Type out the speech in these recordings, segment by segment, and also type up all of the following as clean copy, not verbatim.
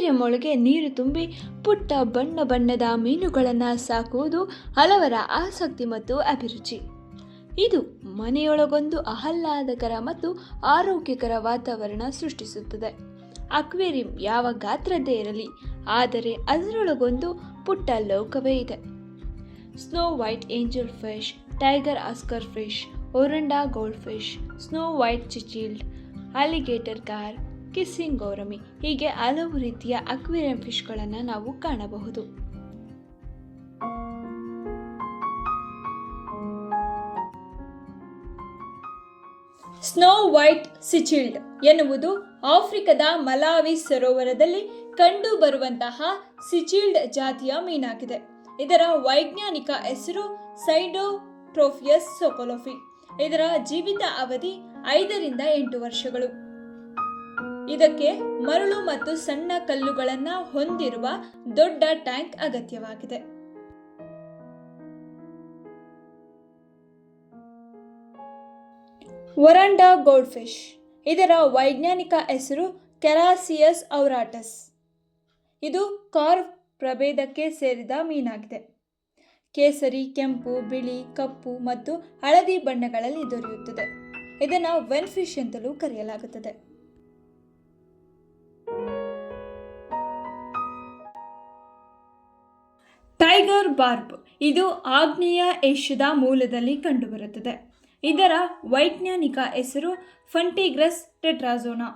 Aquarium ಒಳಗೆ ನೀರು ತುಂಬಿ ಪುಟ್ಟ ಬಣ್ಣ ಬಣ್ಣದ ಮೀನುಗಳನ್ನು ಸಾಕುವುದು ಹಲವರ ಆಸಕ್ತಿ ಮತ್ತು ಅಭಿರುಚಿ. ಇದು ಮನೆಯೊಳಗೊಂದು ಆಹ್ಲಾದಕರ ಮತ್ತು ಆರೋಗ್ಯಕರ ವಾತಾವರಣ ಸೃಷ್ಟಿಸುತ್ತದೆ. ಅಕ್ವೇರಿಯಂ ಯಾವ ಗಾತ್ರದ್ದೇ ಇರಲಿ, ಆದರೆ ಅದರೊಳಗೊಂದು ಪುಟ್ಟ ಲೋಕವೇ ಇದೆ. Snow white angel fish, tiger oscar fish, oranda gold fish, snow white cichlid, alligator gar, kissing gourami, ಹೀಗೆ ಹಲವು ರೀತಿಯ ಅಕ್ವೇರಿಯಂ ಫಿಶ್ಗಳನ್ನು ನಾವು ಕಾಣಬಹುದು. ಸ್ನೋ ವೈಟ್ ಸಿಚಿಲ್ಡ್ ಎನ್ನುವುದು ಆಫ್ರಿಕಾದ ಮಲಾವಿ ಸರೋವರದಲ್ಲಿ ಕಂಡು ಬರುವಂತಹ ಸಿಚಿಲ್ಡ್ ಜಾತಿಯ ಮೀನಾಗಿದೆ. ಇದರ ವೈಜ್ಞಾನಿಕ ಹೆಸರು ಸೈಡೋಟ್ರೋಫಿಯಸ್ ಸೊಕೊಲೊಫಿ. ಇದರ ಜೀವಿತ ಅವಧಿ 5 ರಿಂದ 8 ವರ್ಷಗಳು. ಇದಕ್ಕೆ ಮರಳು ಮತ್ತು ಸಣ್ಣ ಕಲ್ಲುಗಳನ್ನು ಹೊಂದಿರುವ ದೊಡ್ಡ ಟ್ಯಾಂಕ್ ಅಗತ್ಯವಾಗಿದೆ. ಒರಂಡಾ ಗೋಲ್ಡ್ ಫಿಶ್. ಇದರ ವೈಜ್ಞಾನಿಕ ಹೆಸರು ಕೆರಾಸಿಯಸ್ ಔರಾಟಸ್. ಇದು ಕಾರ್ವ್ ಪ್ರಭೇದಕ್ಕೆ ಸೇರಿದ ಮೀನಾಗಿದೆ. ಕೇಸರಿ, ಕೆಂಪು, ಬಿಳಿ, ಕಪ್ಪು ಮತ್ತು ಹಳದಿ ಬಣ್ಣಗಳಲ್ಲಿ ದೊರೆಯುತ್ತದೆ. ಇದನ್ನು ವೆನ್ ಫಿಶ್ ಅಂತಲೂ ಕರೆಯಲಾಗುತ್ತದೆ. Tiger barb. ಇದು ಆಗ್ನೇಯ ಏಷ್ಯಾದ ಮೂಲದಲ್ಲಿ ಕಂಡುಬರುತ್ತದೆ. ಇದರ ವೈಜ್ಞಾನಿಕ ಹೆಸರು ಫಂಟಿಗ್ರಸ್ ಟೆಟ್ರಾಝೋನಾ.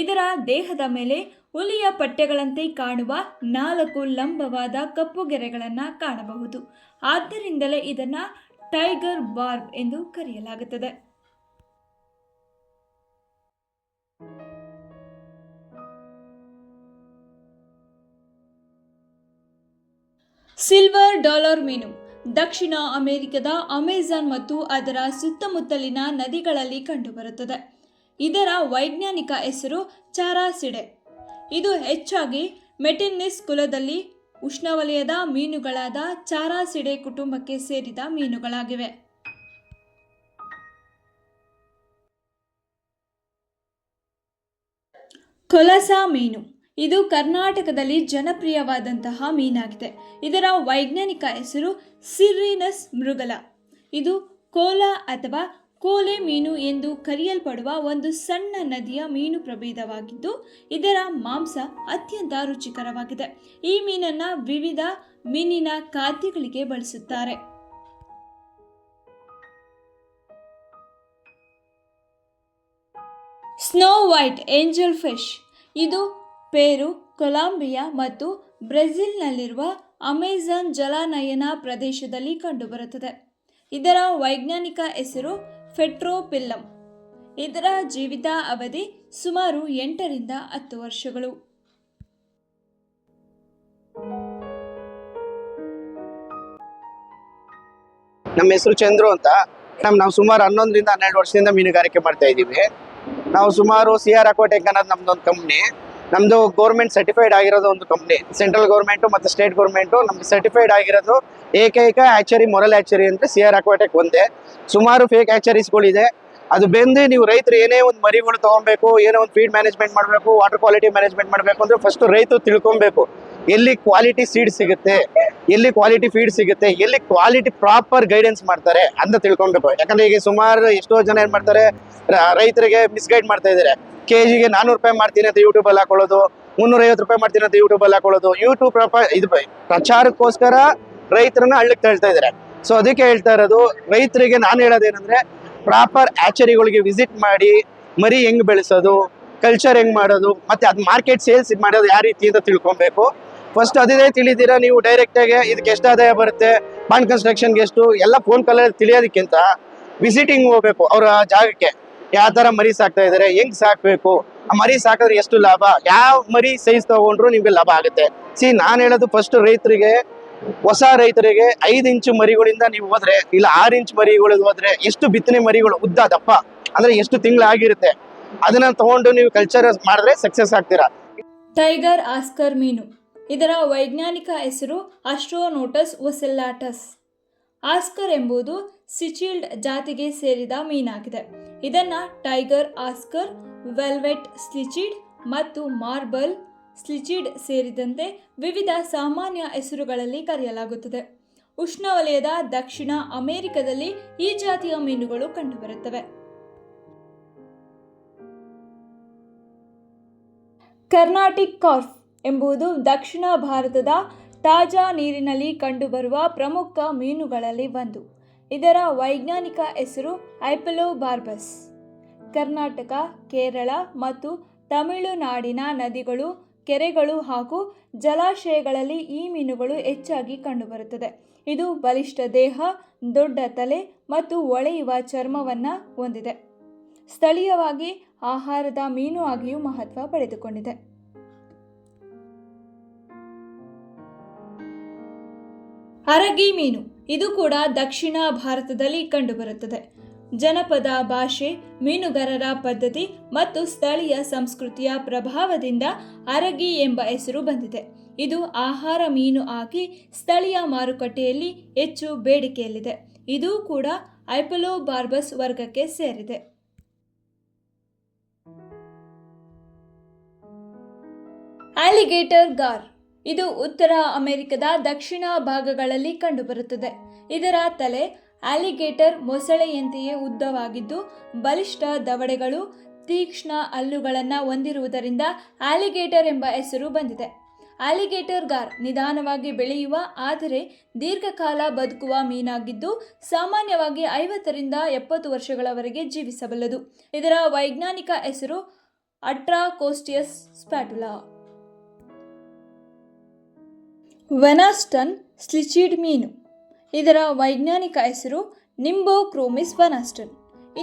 ಇದರ ದೇಹದ ಮೇಲೆ ಹುಲಿಯ ಪಟ್ಟೆಗಳಂತೆ ಕಾಣುವ 4 ಲಂಬವಾದ ಕಪ್ಪು ಗೆರೆಗಳನ್ನು ಕಾಣಬಹುದು. ಆದ್ದರಿಂದಲೇ ಇದನ್ನು ಟೈಗರ್ ಬಾರ್ಬ್ ಎಂದು ಕರೆಯಲಾಗುತ್ತದೆ. ಸಿಲ್ವರ್ ಡಾಲರ್ ಮೀನು ದಕ್ಷಿಣ ಅಮೆರಿಕದ ಅಮೆಜಾನ್ ಮತ್ತು ಅದರ ಸುತ್ತಮುತ್ತಲಿನ ನದಿಗಳಲ್ಲಿ ಕಂಡುಬರುತ್ತದೆ. ಇದರ ವೈಜ್ಞಾನಿಕ ಹೆಸರು ಚಾರಾಸಿಡೆ. ಇದು ಹೆಚ್ಚಾಗಿ ಮೆಟಿನ್ನಿಸ್ ಕುಲದಲ್ಲಿ ಉಷ್ಣವಲಯದ ಮೀನುಗಳಾದ ಚಾರಾಸಿಡೆ ಕುಟುಂಬಕ್ಕೆ ಸೇರಿದ ಮೀನುಗಳಾಗಿವೆ. ಕೊಲಸಾ ಮೀನು. ಇದು ಕರ್ನಾಟಕದಲ್ಲಿ ಜನಪ್ರಿಯವಾದಂತಹ ಮೀನಾಗಿದೆ. ಇದರ ವೈಜ್ಞಾನಿಕ ಹೆಸರು ಸಿರ್ರಿನಸ್ ಮೃಗಲ. ಇದು ಕೋಲಾ ಅಥವಾ ಕೋಲೆ ಮೀನು ಎಂದು ಕರೆಯಲ್ಪಡುವ ಒಂದು ಸಣ್ಣ ನದಿಯ ಮೀನು ಪ್ರಭೇದವಾಗಿದ್ದು, ಇದರ ಮಾಂಸ ಅತ್ಯಂತ ರುಚಿಕರವಾಗಿದೆ. ಈ ಮೀನನ್ನು ವಿವಿಧ ಮೀನಿನ ಖಾದ್ಯಗಳಿಗೆ ಬಳಸುತ್ತಾರೆ. Snow white angel fish. ಇದು ಪೆರು, ಕೊಲಂಬಿಯಾ ಮತ್ತು ಬ್ರೆಜಿಲ್ನಲ್ಲಿರುವ ಅಮೆಜಾನ್ ಜಲಾನಯನ ಪ್ರದೇಶದಲ್ಲಿ ಕಂಡುಬರುತ್ತದೆ. ಇದರ ವೈಜ್ಞಾನಿಕ ಹೆಸರು ಫೆಟ್ರೋಪಿಲ್ಲಮ್. ಇದರ ಜೀವಿತ ಅವಧಿ ಸುಮಾರು 8 ರಿಂದ 10 ವರ್ಷಗಳು. ನಮ್ಮ ಹೆಸರು ಚಂದ್ರು ಅಂತ. ನಾವು ಸುಮಾರು 11 ರಿಂದ 12 ವರ್ಷದಿಂದ ಮೀನುಗಾರಿಕೆ ಮಾಡ್ತಾ ಇದ್ದೀವಿ. ನಾವು ಸುಮಾರು ಸಿಆರ್ ಅಕ್ವಾಟೆಕ್ ಅನ್ನೋದು ನಮ್ದೊಂದು ಕಂಪ್ನಿ. ನಮ್ದು ಗೌರ್ಮೆಂಟ್ ಸರ್ಟಿಫೈಡ್ ಆಗಿರೋದು ಒಂದು ಕಂಪ್ನಿ. ಸೆಂಟ್ರಲ್ ಗೌರ್ಮೆಂಟು ಮತ್ತು ಸ್ಟೇಟ್ ಗೌರ್ಮೆಂಟು ನಮ್ಗೆ ಸರ್ಟಿಫೈಡ್ ಆಗಿರೋದು ಏಕೈಕ ಹ್ಯಾಚರಿ, ಮೊರಲ್ ಹ್ಯಾಚರಿ ಅಂದರೆ ಸಿಆರ್ ಅಕ್ವಾಟೆಕ್ ಒಂದೇ. ಸುಮಾರು ಫೇಕ್ ಹ್ಯಾಚರೀಸ್ಗಳಿದೆ. ಅದು ಬೆಂದು ನೀವು ರೈತರು ಏನೇ ಒಂದು ಮರಿಗಳು ತೊಗೊಬೇಕು, ಏನೋ ಒಂದು ಫೀಡ್ ಮ್ಯಾನೇಜ್ಮೆಂಟ್ ಮಾಡಬೇಕು, ವಾಟರ್ ಕ್ವಾಲಿಟಿ ಮ್ಯಾನೇಜ್ಮೆಂಟ್ ಮಾಡಬೇಕು ಅಂದರೆ ಫಸ್ಟ್ ರೈತರು ತಿಳ್ಕೊಬೇಕು ಎಲ್ಲಿ ಕ್ವಾಲಿಟಿ ಸೀಡ್ ಸಿಗುತ್ತೆ, ಎಲ್ಲಿ ಕ್ವಾಲಿಟಿ ಫೀಡ್ ಸಿಗುತ್ತೆ, ಎಲ್ಲಿ ಕ್ವಾಲಿಟಿ ಪ್ರಾಪರ್ ಗೈಡೆನ್ಸ್ ಮಾಡ್ತಾರೆ ಅಂತ ತಿಳ್ಕೊಬೇಕು. ಯಾಕಂದ್ರೆ ಈಗ ಸುಮಾರು ಎಷ್ಟೋ ಜನ ಏನು ಮಾಡ್ತಾರೆ, ರೈತರಿಗೆ ಮಿಸ್ಗೈಡ್ ಮಾಡ್ತಾ ಇದ್ದಾರೆ. ಕೆಜಿಗೆ 400 ರೂಪಾಯಿ ಮಾಡ್ತೀನಿ ಅಂತ ಯೂಟ್ಯೂಬಲ್ಲಿ ಹಾಕೊಳ್ಳೋದು, 350 ರೂಪಾಯಿ ಮಾಡ್ತೀನಿ ಅಂತ ಯೂಟ್ಯೂಬಲ್ಲಿ ಹಾಕೊಳ್ಳೋದು. ಯೂಟ್ಯೂಬ್ ಇದು ಪ್ರಚಾರಕ್ಕೋಸ್ಕರ ರೈತರನ್ನ ಹಳ್ಳಕ್ಕೆ ತಳ್ತಾ ಇದ್ದಾರೆ. ಸೊ ಅದಕ್ಕೆ ಹೇಳ್ತಾ ಇರೋದು, ರೈತರಿಗೆ ನಾನು ಹೇಳೋದೇನೆಂದ್ರೆ, ಪ್ರಾಪರ್ ಹ್ಯಾಚರಿಗಳಿಗೆ ವಿಸಿಟ್ ಮಾಡಿ ಮರಿ ಹೆಂಗ್ ಬೆಳೆಸೋದು, ಕಲ್ಚರ್ ಹೆಂಗ್ ಮಾಡೋದು, ಮತ್ತೆ ಅದು ಮಾರ್ಕೆಟ್ ಸೇಲ್ಸ್ ಮಾಡೋದು ಯಾವ ರೀತಿ ಅಂತ ತಿಳ್ಕೊಬೇಕು. ಫಸ್ಟ್ ಅದೇ ತಿಳಿದಿರಾ ನೀವು ಡೈರೆಕ್ಟಾಗಿ ಇದಕ್ಕೆ ಎಷ್ಟು ಆದಾಯ ಬರುತ್ತೆ, ಬಾಂಡ್ ಕನ್ಸ್ಟ್ರಕ್ಷನ್ಗೆ ಎಷ್ಟು ಎಲ್ಲ ಫೋನ್ ಕಾಲಲ್ಲಿ ತಿಳಿಯೋದಕ್ಕಿಂತ ವಿಸಿಟಿಂಗ್ ಹೋಗ್ಬೇಕು. ಅವರ ಜಾಗಕ್ಕೆ ಯಾವ ಥರ ಮರಿ ಸಾಕ್ತಾ ಇದ್ದಾರೆ, ಹೆಂಗ್ ಸಾಕಬೇಕು, ಆ ಮರಿ ಸಾಕಿದ್ರೆ ಎಷ್ಟು ಲಾಭ, ಯಾವ ಮರಿ ಸೈಜ್ ತಗೊಂಡ್ರು ನಿಮ್ಗೆ ಲಾಭ ಆಗುತ್ತೆ. ನಾನು ಹೇಳೋದು ಫಸ್ಟ್ ರೈತರಿಗೆ, ಹೊಸ ರೈತರಿಗೆ 5 ಇಂಚು ಮರಿಗಳಿಂದ ನೀವು ಹೋದ್ರೆ, ಇಲ್ಲ 6 ಇಂಚ್ ಮರಿಗಳು ಹೋದ್ರೆ, ಎಷ್ಟು ಬಿತ್ತನೆ ಮರಿಗಳು ಉದ್ದ ದಪ್ಪ ಅಂದ್ರೆ ಎಷ್ಟು ತಿಂಗಳಾಗಿರುತ್ತೆ, ಅದನ್ನ ತಗೊಂಡು ನೀವು ಕಲ್ಚರ್ ಮಾಡಿದ್ರೆ ಸಕ್ಸಸ್ ಆಗ್ತೀರಾ. ಟೈಗರ್ ಆಸ್ಕರ್ ಮೀನು. ಇದರ ವೈಜ್ಞಾನಿಕ ಹೆಸರು ಅಸ್ಟ್ರೋನೋಟಸ್ ಒಸೆಲ್ಲಾಟಸ್. ಆಸ್ಕರ್ ಎಂಬುದು ಸಿಚಿಲ್ಡ್ ಜಾತಿಗೆ ಸೇರಿದ ಮೀನಾಗಿದೆ. ಇದನ್ನು ಟೈಗರ್ ಆಸ್ಕರ್, ವೆಲ್ವೆಟ್ ಸ್ಲಿಚಿಡ್ ಮತ್ತು ಮಾರ್ಬಲ್ ಸ್ಲಿಚಿಡ್ ಸೇರಿದಂತೆ ವಿವಿಧ ಸಾಮಾನ್ಯ ಹೆಸರುಗಳಲ್ಲಿ ಕರೆಯಲಾಗುತ್ತದೆ. ಉಷ್ಣವಲಯದ ದಕ್ಷಿಣ ಅಮೆರಿಕದಲ್ಲಿ ಈ ಜಾತಿಯ ಮೀನುಗಳು ಕಂಡುಬರುತ್ತವೆ. ಕರ್ನಾಟಿಕ್ ಕಾರ್ಪ್ ಎಂಬುದು ದಕ್ಷಿಣ ಭಾರತದ ತಾಜಾ ನೀರಿನಲ್ಲಿ ಕಂಡುಬರುವ ಪ್ರಮುಖ ಮೀನುಗಳಲ್ಲಿ ಒಂದು. ಇದರ ವೈಜ್ಞಾನಿಕ ಹೆಸರು ಐಪಲೋಬಾರ್ಬಸ್. ಕರ್ನಾಟಕ, ಕೇರಳ ಮತ್ತು ತಮಿಳುನಾಡಿನ ನದಿಗಳು, ಕೆರೆಗಳು ಹಾಗೂ ಜಲಾಶಯಗಳಲ್ಲಿ ಈ ಮೀನುಗಳು ಹೆಚ್ಚಾಗಿ ಕಂಡುಬರುತ್ತದೆ. ಇದು ಬಲಿಷ್ಠ ದೇಹ, ದೊಡ್ಡ ತಲೆ ಮತ್ತು ಹೊಳೆಯುವ ಚರ್ಮವನ್ನು ಹೊಂದಿದೆ. ಸ್ಥಳೀಯವಾಗಿ ಆಹಾರದ ಮೀನು ಆಗಿಯೂ ಮಹತ್ವ ಪಡೆದುಕೊಂಡಿದೆ. ಅರಗಿ ಮೀನು ಇದು ಕೂಡ ದಕ್ಷಿಣ ಭಾರತದಲ್ಲಿ ಕಂಡುಬರುತ್ತದೆ. ಜನಪದ ಭಾಷೆ, ಮೀನುಗಾರರ ಪದ್ಧತಿ ಮತ್ತು ಸ್ಥಳೀಯ ಸಂಸ್ಕೃತಿಯ ಪ್ರಭಾವದಿಂದ ಅರಗಿ ಎಂಬ ಹೆಸರು ಬಂದಿದೆ. ಇದು ಆಹಾರ ಮೀನು ಆಗಿ ಸ್ಥಳೀಯ ಮಾರುಕಟ್ಟೆಯಲ್ಲಿ ಹೆಚ್ಚು ಬೇಡಿಕೆಯಲ್ಲಿದೆ. ಇದು ಕೂಡ ಐಪಲೋಬಾರ್ಬಸ್ ವರ್ಗಕ್ಕೆ ಸೇರಿದೆ. ಆಲಿಗೇಟರ್ ಗಾರ್ ಇದು ಉತ್ತರ ಅಮೆರಿಕದ ದಕ್ಷಿಣ ಭಾಗಗಳಲ್ಲಿ ಕಂಡುಬರುತ್ತದೆ. ಇದರ ತಲೆ ಆಲಿಗೇಟರ್ ಮೊಸಳೆಯಂತೆಯೇ ಉದ್ದವಾಗಿದ್ದು ಬಲಿಷ್ಠ ದವಡೆಗಳು, ತೀಕ್ಷ್ಣ ಹಲ್ಲುಗಳನ್ನು ಹೊಂದಿರುವುದರಿಂದ ಆಲಿಗೇಟರ್ ಎಂಬ ಹೆಸರು ಬಂದಿದೆ. ಆಲಿಗೇಟರ್ ಗಾರ್ ನಿಧಾನವಾಗಿ ಬೆಳೆಯುವ ಆದರೆ ದೀರ್ಘಕಾಲ ಬದುಕುವ ಮೀನಾಗಿದ್ದು ಸಾಮಾನ್ಯವಾಗಿ 50ರಿಂದ 70 ವರ್ಷಗಳವರೆಗೆ ಜೀವಿಸಬಲ್ಲದು. ಇದರ ವೈಜ್ಞಾನಿಕ ಹೆಸರು ಅಟ್ರಾಕೋಸ್ಟಿಯಸ್ ಸ್ಪ್ಯಾಟುಲಾ. ವೆನಾಸ್ಟನ್ ಸ್ಲಿಚಿಡ್ ಮೀನು. ಇದರ ವೈಜ್ಞಾನಿಕ ಹೆಸರು ನಿಂಬೋಕ್ರೋಮಿಸ್ ವೆನಾಸ್ಟನ್.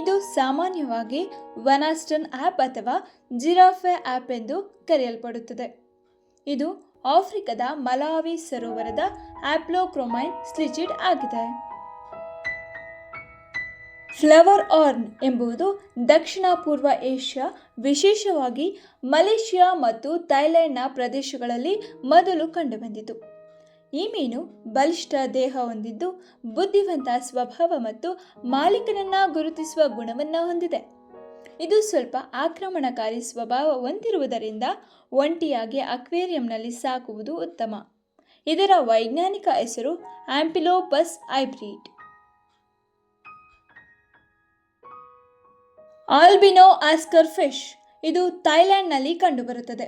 ಇದು ಸಾಮಾನ್ಯವಾಗಿ ವೆನಾಸ್ಟನ್ ಆ್ಯಪ್ ಅಥವಾ ಜಿರಾಫೆ ಆ್ಯಪ್ ಎಂದು ಕರೆಯಲ್ಪಡುತ್ತದೆ. ಇದು ಆಫ್ರಿಕಾದ ಮಲಾವಿ ಸರೋವರದ ಆಪ್ಲೋಕ್ರೊಮೈನ್ ಸ್ಲಿಚಿಡ್ ಆಗಿದೆ. ಫ್ಲವರ್ ಆರ್ನ್ ಎಂಬುದು ದಕ್ಷಿಣ ಪೂರ್ವ ಏಷ್ಯಾ, ವಿಶೇಷವಾಗಿ ಮಲೇಷ್ಯಾ ಮತ್ತು ಥೈಲ್ಯಾಂಡ್ನ ಪ್ರದೇಶಗಳಲ್ಲಿ ಮೊದಲು ಕಂಡುಬಂದಿತು. ಈ ಮೀನು ಬಲಿಷ್ಠ ದೇಹ ಹೊಂದಿದ್ದು ಬುದ್ಧಿವಂತ ಸ್ವಭಾವ ಮತ್ತು ಮಾಲೀಕನನ್ನು ಗುರುತಿಸುವ ಗುಣವನ್ನು ಹೊಂದಿದೆ. ಇದು ಸ್ವಲ್ಪ ಆಕ್ರಮಣಕಾರಿ ಸ್ವಭಾವ ಹೊಂದಿರುವುದರಿಂದ ಒಂಟಿಯಾಗಿ ಅಕ್ವೇರಿಯಂನಲ್ಲಿ ಸಾಕುವುದು ಉತ್ತಮ. ಇದರ ವೈಜ್ಞಾನಿಕ ಹೆಸರು ಆಂಪಿಲೋಪಸ್ ಹೈಬ್ರಿಡ್. ಆಲ್ಬಿನೋ ಆಸ್ಕರ್ ಫಿಶ್ ಇದು ಥೈಲ್ಯಾಂಡ್ನಲ್ಲಿ ಕಂಡುಬರುತ್ತದೆ.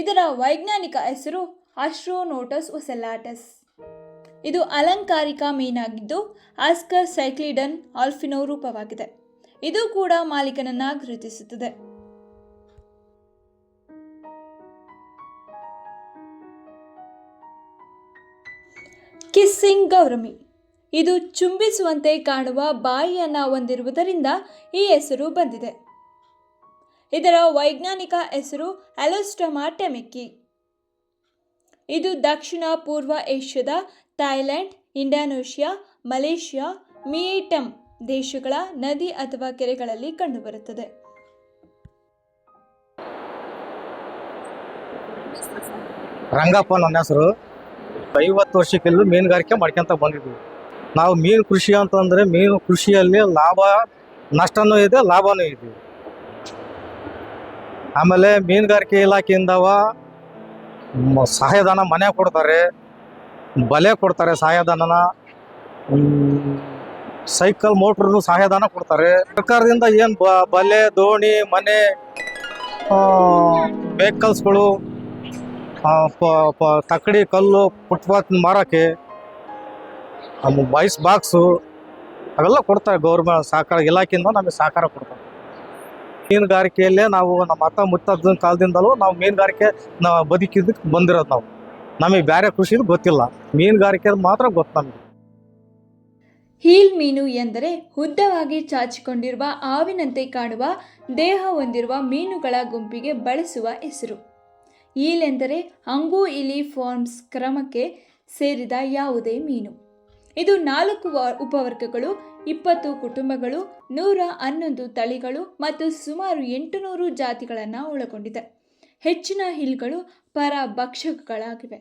ಇದರ ವೈಜ್ಞಾನಿಕ ಹೆಸರು ಆಸ್ಟ್ರೋನೋಟಸ್ ಒಸೆಲ್ಲಾಟಸ್. ಇದು ಅಲಂಕಾರಿಕ ಮೀನಾಗಿದ್ದು ಆಸ್ಕರ್ ಸೈಕ್ಲಿಡನ್ ಆಲ್ಫಿನೋ ರೂಪವಾಗಿದೆ. ಇದು ಕೂಡ ಮಾಲೀಕನನ್ನು ಗುರುತಿಸುತ್ತದೆ. ಕಿಸ್ಸಿಂಗ್ ಗೌರಮಿ ಇದು ಚುಂಬಿಸುವಂತೆ ಕಾಣುವ ಬಾಯಿಯನ್ನು ಹೊಂದಿರುವುದರಿಂದ ಈ ಹೆಸರು ಬಂದಿದೆ. ಇದರ ವೈಜ್ಞಾನಿಕ ಹೆಸರು ಅಲೋಸ್ಟೊಮಾ ಟೆಮಿಕಿ. ಇದು ದಕ್ಷಿಣ ಪೂರ್ವ ಏಷ್ಯಾದ ಥೈಲ್ಯಾಂಡ್, ಇಂಡೋನೇಷ್ಯಾ, ಮಲೇಷ್ಯಾ, ವಿಯೆಟ್ನಾಂ ದೇಶಗಳ ನದಿ ಅಥವಾ ಕೆರೆಗಳಲ್ಲಿ ಕಂಡುಬರುತ್ತದೆ. ರಂಗಪ್ಪ ನನ್ನ ಹೆಸರು. 50 ವರ್ಷಕ್ಕೆಲ್ಲೂ ಮೀನುಗಾರಿಕೆ ಮಾಡ್ಕೊಂತ ಬಂದಿದ್ವಿ. ನಾವು ಮೀನು ಕೃಷಿ ಅಂತಂದರೆ ಮೀನು ಕೃಷಿಯಲ್ಲಿ ಲಾಭ ನಷ್ಟನೂ ಇದೆ, ಲಾಭನೂ ಇದೆ. ಆಮೇಲೆ ಮೀನುಗಾರಿಕೆ ಇಲಾಖೆಯಿಂದವ ಸಹಾಯಧನ ಮನೆ ಕೊಡ್ತಾರೆ, ಬಲೆ ಕೊಡ್ತಾರೆ, ಸಹಾಯಧನನ ಸೈಕಲ್ ಮೋಟ್ರನ್ನು ಸಹಾಯಧನ ಕೊಡ್ತಾರೆ. ಸರ್ಕಾರದಿಂದ ಏನು ಬಲೆ, ದೋಣಿ, ಮನೆ, ವೆಹಿಕಲ್ಸ್ಗಳು, ತಕ್ಕಡಿ, ಕಲ್ಲು, ಫುಟ್ಪಾತ್ ಮಾರೋಕ್ಕೆ, ಬಾಯ್ಸ್ ಬಾಕ್ಸು ಅವೆಲ್ಲ ಕೊಡ್ತಾರೆ. ಗೌರ್ಮೆಂಟ್ ಸಹಕಾರ ಇಲಾಖೆಯಿಂದ ನಮಗೆ ಸಹಕಾರ ಕೊಡ್ತಾರೆ. ಮೀನುಗಾರಿಕೆಯಲ್ಲೇ ನಾವು ನಮ್ಮ ಅತ್ತ ಮುತ್ತದ ಕಾಲದಿಂದಲೂ ನಾವು ಮೀನುಗಾರಿಕೆ ಬದುಕಿದ್ದಕ್ಕೆ ಬಂದಿರೋದು. ನಮಗೆ ಬೇರೆ ಕೃಷಿದು ಗೊತ್ತಿಲ್ಲ, ಮೀನುಗಾರಿಕೆ ಮಾತ್ರ ಗೊತ್ತು ನಮಗೆ. ಹೀಲ್ ಮೀನು ಎಂದರೆ ಉದ್ದವಾಗಿ ಚಾಚಿಕೊಂಡಿರುವ ಹಾವಿನಂತೆ ಕಾಣುವ ದೇಹ ಹೊಂದಿರುವ ಮೀನುಗಳ ಗುಂಪಿಗೆ ಬಳಸುವ ಹೆಸರು. ಹೀಲ್ ಎಂದರೆ ಅಂಗು ಇಲಿ ಫಾರ್ಮ್ಸ್ ಕ್ರಮಕ್ಕೆ ಸೇರಿದ ಯಾವುದೇ ಮೀನು. ಇದು 4 ಉಪವರ್ಗಗಳು, 20 ಕುಟುಂಬಗಳು, 111 ತಳಿಗಳು ಮತ್ತು ಸುಮಾರು 800 ಜಾತಿಗಳನ್ನು ಒಳಗೊಂಡಿದೆ. ಹೆಚ್ಚಿನ ಹೀಲ್ಗಳು ಪರಭಕ್ಷಕಗಳಾಗಿವೆ.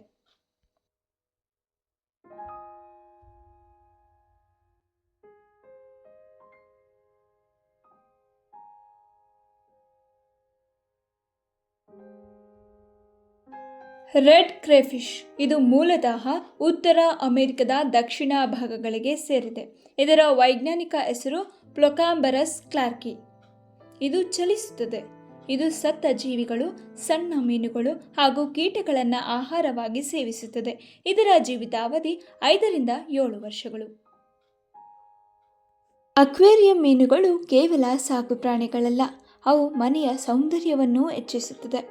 ರೆಡ್ ಕ್ರೇಫಿಶ್ ಇದು ಮೂಲತಃ ಉತ್ತರ ಅಮೆರಿಕದ ದಕ್ಷಿಣ ಭಾಗಗಳಿಗೆ ಸೇರಿದೆ. ಇದರ ವೈಜ್ಞಾನಿಕ ಹೆಸರು ಪ್ಲೊಕಾಂಬರಸ್ ಕ್ಲಾರ್ಕಿ. ಇದು ಚಲಿಸುತ್ತದೆ. ಇದು ಸತ್ತ ಜೀವಿಗಳು, ಸಣ್ಣ ಮೀನುಗಳು ಹಾಗೂ ಕೀಟಗಳನ್ನು ಆಹಾರವಾಗಿ ಸೇವಿಸುತ್ತದೆ. ಇದರ ಜೀವಿತಾವಧಿ 5ರಿಂದ 7 ವರ್ಷಗಳು. ಅಕ್ವೇರಿಯಂ ಮೀನುಗಳು ಕೇವಲ ಸಾಕು ಪ್ರಾಣಿಗಳಲ್ಲ, ಅವು ಮನೆಯ ಸೌಂದರ್ಯವನ್ನು ಹೆಚ್ಚಿಸುತ್ತದೆ.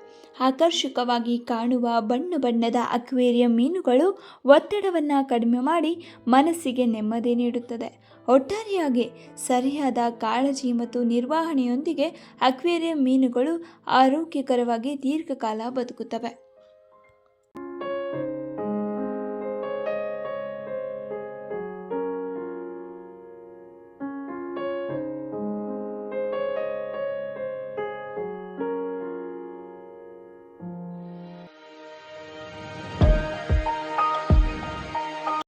ಆಕರ್ಷಕವಾಗಿ ಕಾಣುವ ಬಣ್ಣ ಬಣ್ಣದ ಅಕ್ವೇರಿಯಂ ಮೀನುಗಳು ಒತ್ತಡವನ್ನು ಕಡಿಮೆ ಮಾಡಿ ಮನಸ್ಸಿಗೆ ನೆಮ್ಮದಿ ನೀಡುತ್ತದೆ. ಒಟ್ಟಾರೆಯಾಗಿ ಸರಿಯಾದ ಕಾಳಜಿ ಮತ್ತು ನಿರ್ವಹಣೆಯೊಂದಿಗೆ ಅಕ್ವೇರಿಯಂ ಮೀನುಗಳು ಆರೋಗ್ಯಕರವಾಗಿ ದೀರ್ಘಕಾಲ ಬದುಕುತ್ತವೆ.